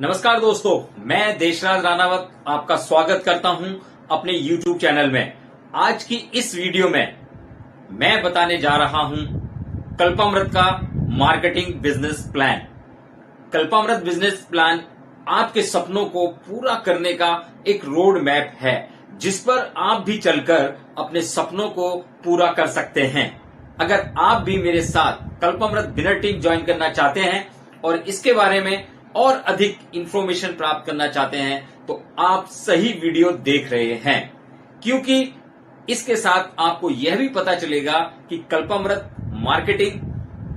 नमस्कार दोस्तों, मैं देशराज राणावत आपका स्वागत करता हूं अपने YouTube चैनल में। आज की इस वीडियो में मैं बताने जा रहा हूं कल्पामृत का marketing business plan. Kalpamrit business plan आपके सपनों को पूरा करने का एक रोड मैप है, जिस पर आप भी चलकर अपने सपनों को पूरा कर सकते हैं। अगर आप भी मेरे साथ कल्पामृत विनर टीम ज्वाइन करना चाहते हैं और इसके बारे में और अधिक इंफॉर्मेशन प्राप्त करना चाहते हैं तो आप सही वीडियो देख रहे हैं, क्योंकि इसके साथ आपको यह भी पता चलेगा कि कल्पामृत मार्केटिंग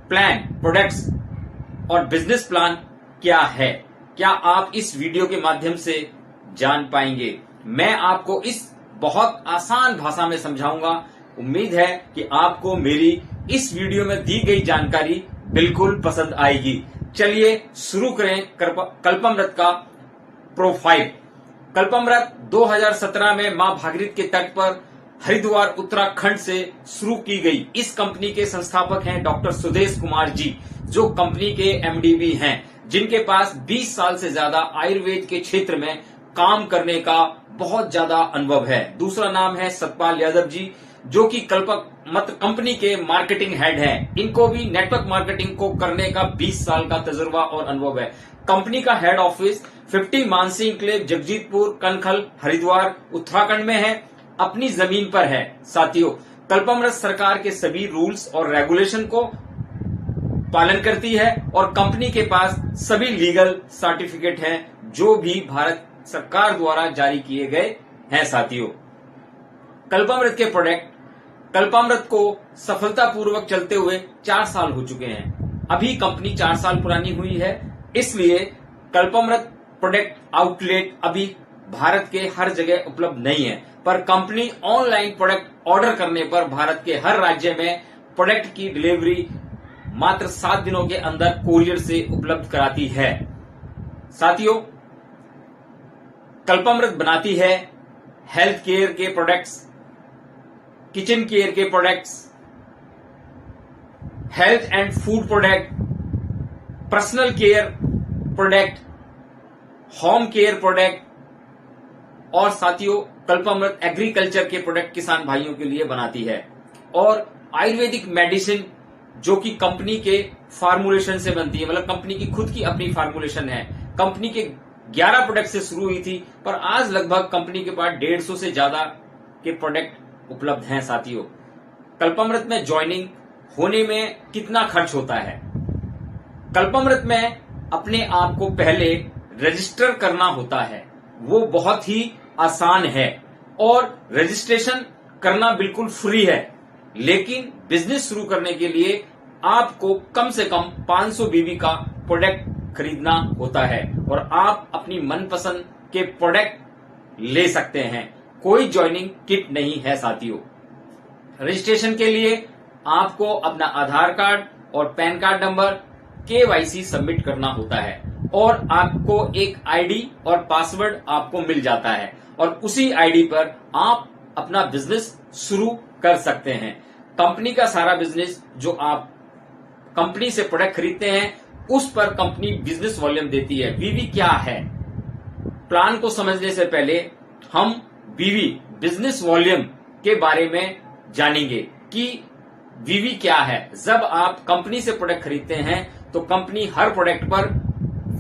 प्लान, प्रोडक्ट्स और बिजनेस प्लान क्या है। क्या आप इस वीडियो के माध्यम से जान पाएंगे। मैं आपको इस बहुत आसान भाषा में समझाऊंगा। उम्मीद है कि आपको मेरी इस वीडियो में दी गई जानकारी बिल्कुल पसंद आएगी। चलिए शुरू करें कल्पामृत का प्रोफाइल। कल्पामृत 2017 में मां भागीरथी के तट पर हरिद्वार उत्तराखंड से शुरू की गई। इस कंपनी के संस्थापक हैं डॉक्टर सुदेश कुमार जी, जो कंपनी के एमडी भी हैं, जिनके पास 20 साल से ज्यादा आयुर्वेद के क्षेत्र में काम करने का बहुत ज्यादा अनुभव है। दूसरा नाम है सतपाल यादव जी, जो कि कल्पामृत कंपनी के मार्केटिंग हेड हैं। इनको भी नेटवर्क मार्केटिंग को करने का 20 साल का तजुर्बा और अनुभव है। कंपनी का head office 50 Mansi enclave, Jagjitpur, Kankhal, Haridwar, Uttarakhand में है, अपनी जमीन पर है। साथियों, कल्पामृत सरकार के सभी रूल्स और रेगुलेशन को पालन करती है और कंपनी के पास सभी लीगल सर्टिफिकेट हैं, जो भी भारत सरकार द्वारा जारी किए गए हैं। साथियों, कल्पामृत के प्रोडक्ट कल्पामृत को सफलतापूर्वक चलते हुए 4 साल हो चुके हैं। अभी कंपनी 4 साल पुरानी हुई है, इसलिए कल्पामृत प्रोडक्ट आउटलेट अभी भारत के हर जगह उपलब्ध नहीं है, पर कंपनी ऑनलाइन प्रोडक्ट ऑर्डर करने पर भारत के हर राज्य में प्रोडक्ट की डिलीवरी मात्र 7 दिनों के अंदर कोरियर से उपलब्ध कराती है। साथियों, कल्पामृत बनाती है हेल्थ केयर के प्रोडक्ट्स, किचन केयर के products, health and food product, personal care product, home care product और साथियों कल्पामृत एग्रीकल्चर के प्रोडक्ट किसान भाइयों के लिए बनाती है। और आयुर्वेदिक मेडिसिन, जो कि कंपनी के फार्मूलेशन से बनती है, मतलब कंपनी की खुद की अपनी फार्मूलेशन है। कंपनी के 11 प्रोडक्ट से शुरू हुई थी, पर आज लगभग कंपनी के पास 150 से ज्यादा के प्रोडक्ट उपलब्ध हैं। साथियों, कल्पामृत में ज्वाइनिंग होने में कितना खर्च होता है। कल्पामृत में अपने आप को पहले रजिस्टर करना होता है, वो बहुत ही आसान है और रजिस्ट्रेशन करना बिल्कुल फ्री है। लेकिन बिजनेस शुरू करने के लिए आपको कम से कम 500 बीबी का प्रोडक्ट खरीदना होता है और आप अपनी मनपसंद के प्रोडक्ट ले सकते हैं। कोई ज्वाइनिंग किट नहीं है। साथियों, रजिस्ट्रेशन के लिए आपको अपना आधार कार्ड और pan card number, KYC submit करना होता है और आपको एक आईडी और पासवर्ड आपको मिल जाता है और उसी आईडी पर आप अपना बिजनेस शुरू कर सकते हैं। कंपनी का सारा बिजनेस, जो आप कंपनी से प्रोडक्ट खरीदते हैं, उस पर कंपनी बिजनेस वॉल्यूम देती है। वीवी क्या है, प्लान को समझने से पहले हम वीवी बिजनेस वॉल्यूम के बारे में जानेंगे कि वीवी क्या है। जब आप कंपनी से प्रोडक्ट खरीदते हैं तो कंपनी हर प्रोडक्ट पर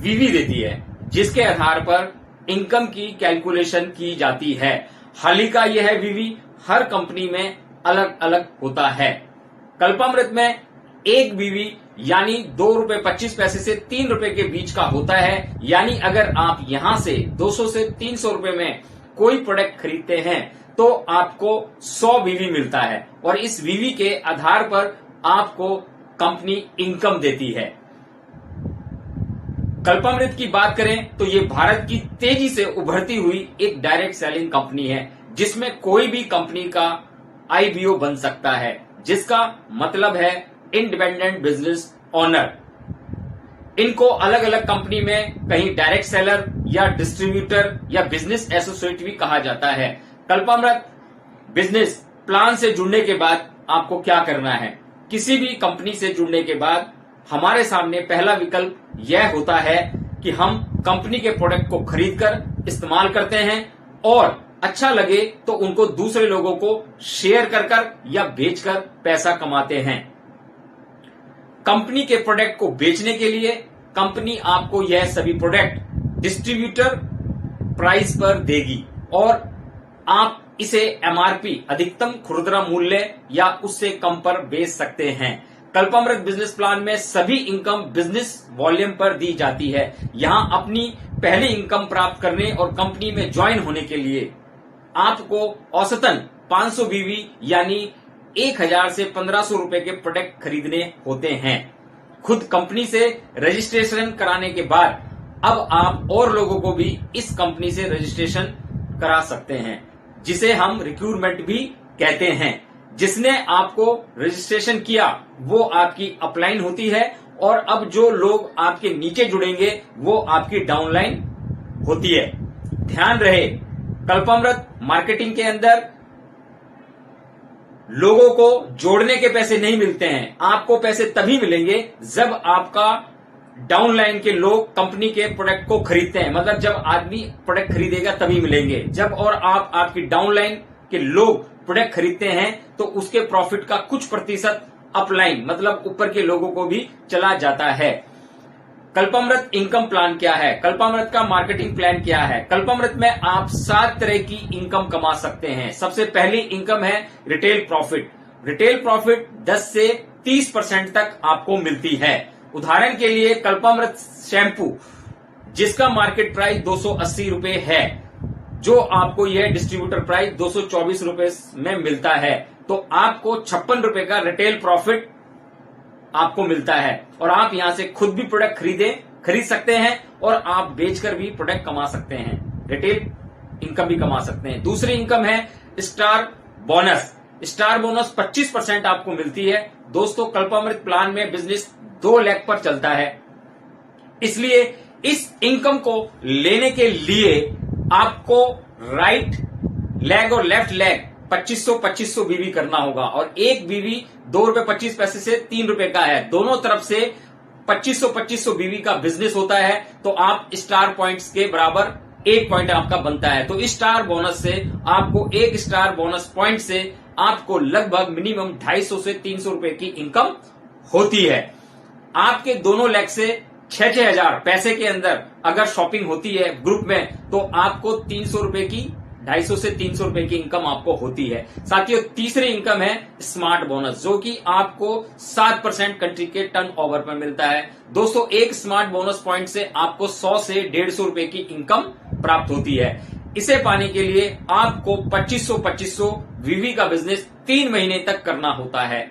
वीवी देती है, जिसके आधार पर इनकम की कैलकुलेशन की जाती है। हाल ही का यह है वीवी हर कंपनी में अलग अलग होता है। कल्पामृत में एक वीवी यानी ₹2.25 से ₹3 के बीच का होता है। यानी अगर आप यहां से 200 से 300 रुपए में कोई प्रोडक्ट खरीदते हैं तो आपको 100 वीवी मिलता है और इस वीवी के आधार पर आपको कंपनी इनकम देती है। कल्पामृत की बात करें तो ये भारत की तेजी से उभरती हुई एक डायरेक्ट सेलिंग कंपनी है, जिसमें कोई भी कंपनी का IPO बन सकता है, जिसका मतलब है इंडिपेंडेंट बिजनेस ओनर। इनको अलग अलग कंपनी में कहीं डायरेक्ट सेलर या डिस्ट्रीब्यूटर या बिजनेस एसोसिएट भी कहा जाता है। कल्पामृत बिजनेस प्लान से जुड़ने के बाद आपको क्या करना है। किसी भी कंपनी से जुड़ने के बाद हमारे सामने पहला विकल्प यह होता है कि हम कंपनी के प्रोडक्ट को खरीदकर इस्तेमाल करते हैं और अच्छा लगे तो उनको दूसरे लोगों को शेयर कर या बेचकर पैसा कमाते हैं। कंपनी के प्रोडक्ट को बेचने के लिए कंपनी आपको यह सभी प्रोडक्ट डिस्ट्रीब्यूटर प्राइस पर देगी और आप इसे एमआरपी अधिकतम खुदरा मूल्य या उससे कम पर बेच सकते हैं। कल्पामृत बिजनेस प्लान में सभी इनकम बिजनेस वॉल्यूम पर दी जाती है। यहां अपनी पहली इनकम प्राप्त करने और कंपनी में ज्वाइन होने के लिए आपको औसतन 500 बीवी यानी 1000 से 1500 रुपए के प्रोडक्ट खरीदने होते हैं। खुद कंपनी से रजिस्ट्रेशन कराने के बाद अब आप और लोगों को भी इस कंपनी से रजिस्ट्रेशन करा सकते हैं, जिसे हम रिक्रूटमेंट भी कहते हैं। जिसने आपको रजिस्ट्रेशन किया वो आपकी अपलाइन होती है और अब जो लोग आपके नीचे जुड़ेंगे वो आपकी डाउनलाइन होती है। ध्यान रहे, कल्पामृत मार्केटिंग के अंदर लोगों को जोड़ने के पैसे नहीं मिलते हैं। आपको पैसे तभी मिलेंगे जब आपका डाउनलाइन के लोग कंपनी के प्रोडक्ट को खरीदते हैं। मतलब जब आदमी प्रोडक्ट खरीदेगा तभी मिलेंगे। जब और आप आपकी डाउनलाइन के लोग प्रोडक्ट खरीदते हैं तो उसके प्रॉफिट का कुछ प्रतिशत अपलाइन मतलब ऊपर के लोगों को भी चला जाता है। कल्पामृत इनकम प्लान क्या है? कल्पामृत का मार्केटिंग प्लान क्या है? कल्पामृत में आप 7 तरह की इनकम कमा सकते हैं। सबसे पहली इनकम है रिटेल प्रॉफिट। रिटेल प्रॉफिट 10 से 30% तक आपको मिलती है। उदाहरण के लिए कल्पामृत शैम्पू जिसका मार्केट प्राइस 280 रुपए है, जो आपको यह डिस्ट्रीब्यूटर प्राइस 224 रुपए में मिलता है, तो आपको 56 रुपए का रिटेल प्रॉफिट आपको मिलता है और आप यहां से खुद भी प्रोडक्ट खरीद सकते हैं और आप बेचकर भी प्रोडक्ट कमा सकते हैं, रिटेल इनकम भी कमा सकते हैं। दूसरी इनकम है स्टार बोनस। स्टार बोनस 25% आपको मिलती है। दोस्तों, कल्पामृत प्लान में बिजनेस 2 लेग पर चलता है, इसलिए इस इनकम को लेने के लिए आपको राइट लेग और लेफ्ट लेग 2500 बीवी करना होगा और एक बीवी 2 रुपए 25 पैसे से 3 रुपए का है। दोनों तरफ से 2500 बीवी का बिजनेस होता है तो आप स्टार पॉइंट्स के बराबर 1 पॉइंट आपका बनता है। तो इस स्टार बोनस से आपको 1 स्टार बोनस पॉइंट से आपको लगभग मिनिमम 250 से 300 रुपए की इनकम होती है। आपके दोनों लेग से 6-6 हजार पैसे के अंदर अगर शॉपिंग होती है ग्रुप में तो आपको 300 रुपए की 250 से 300 रुपए की इनकम आपको होती है। साथियों, तीसरी इनकम है स्मार्ट बोनस, जो कि आपको 7% कंट्री के टर्न ओवर पर मिलता है। दोस्तों, एक स्मार्ट बोनस पॉइंट से आपको 100 से 150 रुपए की इनकम प्राप्त होती है। इसे पाने के लिए आपको 2500 वीवी का बिजनेस 3 महीने तक करना होता है।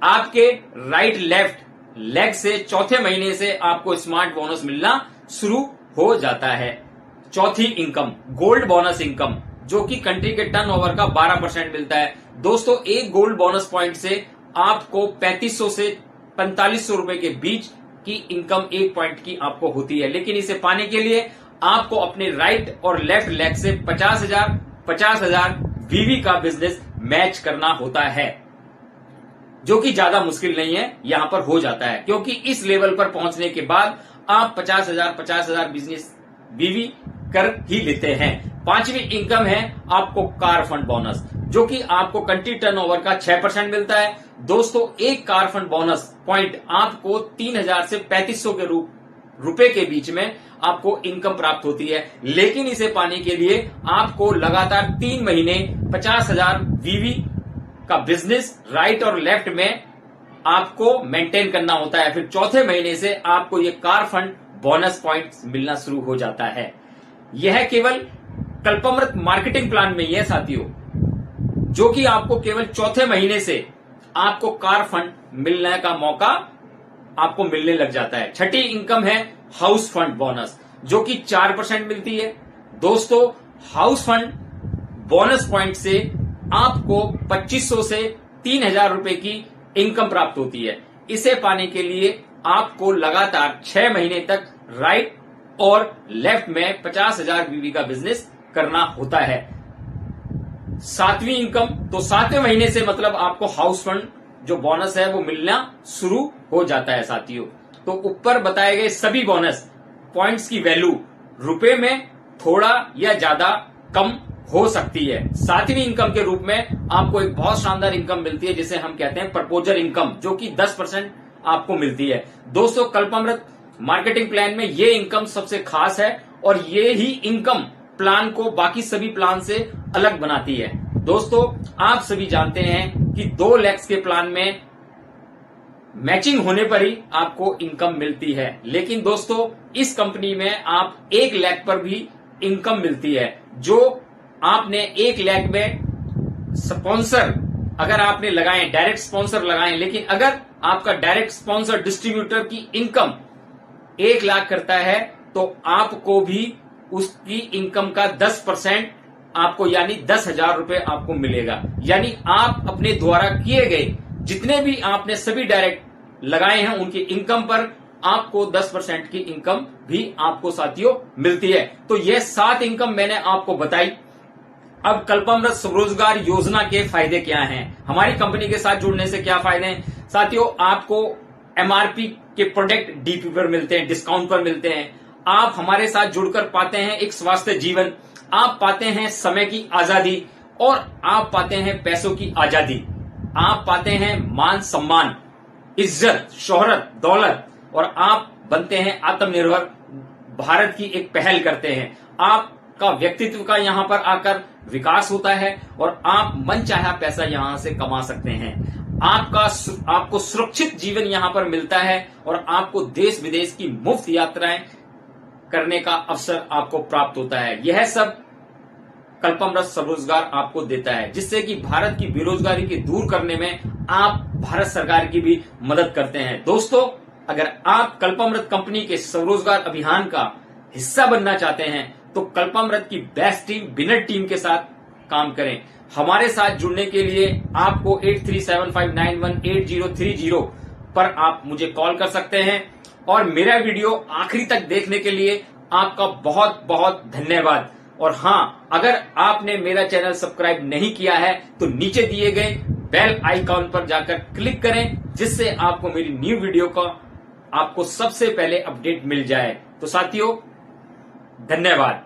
आपके राइट लेफ्ट लेग से चौथे महीने से आपको स्मार्ट बोनस मिलना शुरू हो जाता है। चौथी इनकम गोल्ड बोनस इनकम, जो कि कंट्री के टर्नओवर का 12% मिलता है। दोस्तों, एक गोल्ड बोनस पॉइंट से आपको 3500 से 4500 रुपए के बीच की इनकम 1 पॉइंट की आपको होती है। लेकिन इसे पाने के लिए आपको अपने राइट और लेफ्ट लेग से 50,000 वीवी का बिजनेस मैच करना होता है, जो कि ज्यादा मुश्किल नहीं है, यहां पर हो जाता है। क्योंकि इस लेवल पर पहुंचने के बाद आप 50,000 बिजनेस वीवी कर ही लेते हैं। पांचवी इनकम है आपको कार फंड बोनस, जो कि आपको कंट्री टर्नओवर का 6% मिलता है। दोस्तों, एक कार फंड बोनस पॉइंट आपको 3000 से 3500 के रुपए के बीच में आपको इनकम प्राप्त होती है। लेकिन इसे पाने के लिए आपको लगातार 3 महीने 50,000 वीवी का बिजनेस राइट और लेफ्ट में आपको मेंटेन करना होता है। फिर चौथे महीने से आपको ये कार फंड बोनस पॉइंट्स मिलना शुरू हो जाता है। यह केवल कल्पामृत मार्केटिंग प्लान में ही है साथियों, जो कि आपको केवल चौथे महीने से आपको कार फंड मिलने का मौका आपको मिलने लग जाता है। छठी इनकम है हाउस फंड बोनस, जो कि 4% मिलती है। दोस्तों, हाउस फंड बोनस पॉइंट से आपको 2500 से 3000 रुपए की इनकम प्राप्त होती है। इसे पाने के लिए आपको लगातार 6 महीने तक राइट और लेफ्ट में 50,000 वीवी का बिजनेस करना होता है। सातवीं इनकम, तो 7वें महीने से मतलब आपको हाउस फंड जो बोनस है वो मिलना शुरू हो जाता है साथियों। तो ऊपर बताए गए सभी बोनस पॉइंट्स की वैल्यू रुपए में थोड़ा या ज्यादा कम हो सकती है। सातवीं इनकम के रूप में आपको एक बहुत शानदार इनकम मिलती है जिसे हम कहते हैं प्रपोजल इनकम, जो कि 10% आपको मिलती है। दोस्तों, कल्पामृत मार्केटिंग प्लान में ये इनकम सबसे खास है और ये ही इनकम प्लान को बाकी सभी प्लान से अलग बनाती है। दोस्तों, आप सभी जानते हैं कि 2 लाख के प्लान में मैचिंग होने पर ही आपको इनकम मिलती है, लेकिन दोस्तों इस कंपनी में आप 1 लाख पर भी इनकम मिलती है। जो आपने 1 लाख में स्पॉन्सर अगर आपने लगाए, डायरेक्ट स्पॉन्सर लगाए, लेकिन अगर आपका डायरेक्ट स्पॉन्सर डिस्ट्रीब्यूटर की इनकम 1 लाख करता है तो आपको भी उसकी इनकम का 10% आपको यानी 10,000 रुपए आपको मिलेगा। यानी आप अपने द्वारा किए गए जितने भी आपने सभी डायरेक्ट लगाए हैं उनकी इनकम पर आपको 10% की इनकम भी आपको साथियों मिलती है। तो यह 7 इनकम मैंने आपको बताई। अब कल्पामृत स्वरोजगार योजना के फायदे क्या हैं, हमारी कंपनी के साथ जुड़ने से क्या फायदे हैं साथियों? आपको एमआरपी के प्रोडक्ट डीपी पर मिलते हैं, डिस्काउंट पर मिलते हैं। आप हमारे साथ जुड़कर पाते हैं एक स्वास्थ्य जीवन, आप पाते हैं समय की आजादी और आप पाते हैं पैसों की आजादी। आप पाते हैं मान सम्मान, इज्जत, शोहरत, दौलत और आप बनते हैं आत्मनिर्भर भारत की एक पहल करते हैं। आपका व्यक्तित्व का यहां पर आकर विकास होता है और आप मनचाहा पैसा यहां से कमा सकते हैं। आपको सुरक्षित जीवन यहां पर मिलता है और आपको देश विदेश की मुफ्त यात्राएं करने का अवसर आपको प्राप्त होता है। यह सब कल्पामृत स्वरोजगार आपको देता है, जिससे कि भारत की बेरोजगारी को दूर करने में आप भारत सरकार की भी मदद करते हैं। दोस्तों, अगर आप कल्पामृत कंपनी के स्वरोजगार अभियान का हिस्सा बनना चाहते हैं तो कल्पामृत की बेस्ट टीम विनर टीम के साथ काम करें। हमारे साथ जुड़ने के लिए आपको 8375918030 पर आप मुझे कॉल कर सकते हैं और मेरा वीडियो आखिरी तक देखने के लिए आपका बहुत बहुत धन्यवाद। और हाँ, अगर आपने मेरा चैनल सब्सक्राइब नहीं किया है तो नीचे दिए गए बेल आइकॉन पर जाकर क्लिक करें, जिससे आपको मेरी न्यू वीडियो का आपको सबसे पहले अपडेट मिल जाए। तो साथियों, धन्यवाद।